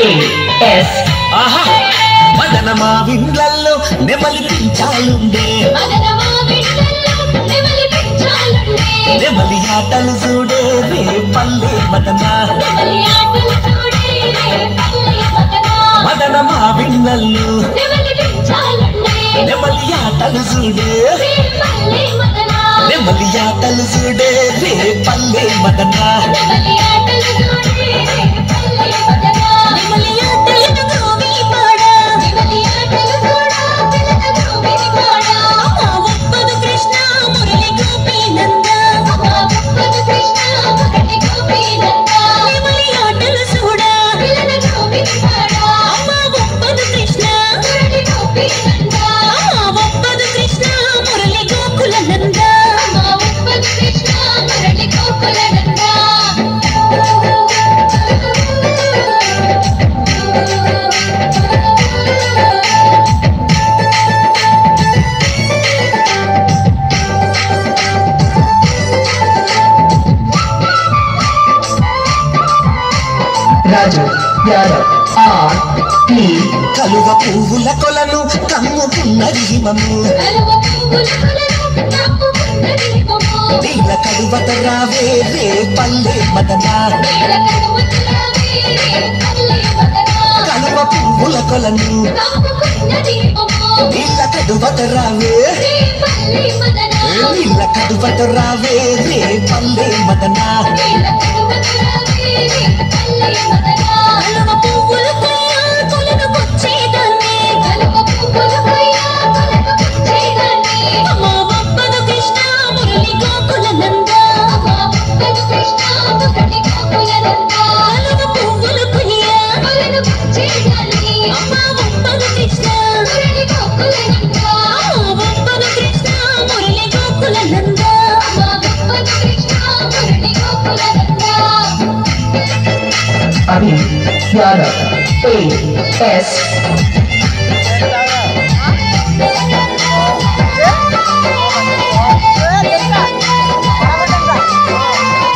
AS ఆహా మదన మా విండ్లల్లో నెమలి పించాలుండే నెమలి ఆటలు చూడే రే పల్లె మదన మదన మా విండ్లల్లో నెమలి ఆటలు చూడే నెమలి ఆటలు చూడే రే పల్లె మదన రాజు యాదవ్ RP కలువ పువ్వుల కొలను కమ్ముకున్నది హిమము నీల కలువత రావే రే పల్లె మదన కలువ పువ్వుల కొలను నీల కలువత రావే నీల కలువత రావే రే పల్లె మదన Abhi Yadav AS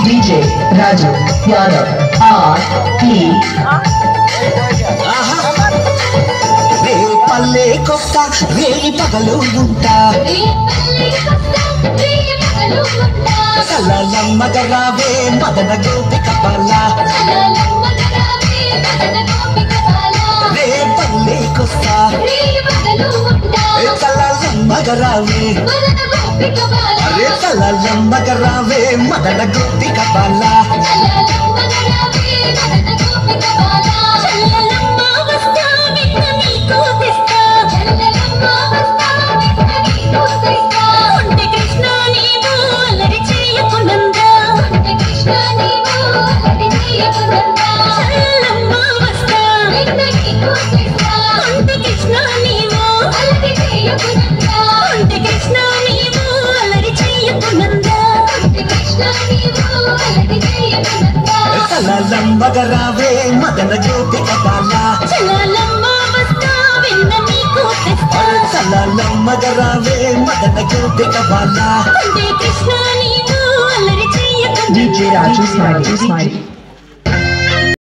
DJ Raju Yadav RP రే పల్లె కొక్క రే పగలు ఉంటా సలలమ్మగ రావే మదన గోపిక బాల రే పల్లె కొక్క సలలమ్మగ రావే అరే సలలమ్మగ రావే మదన గోపిక బాల సలలమ్మగ రావే మదన గోపిక బాల సలలమ్మగ రావే మదన గోపిక బాల DJ Raju Smiley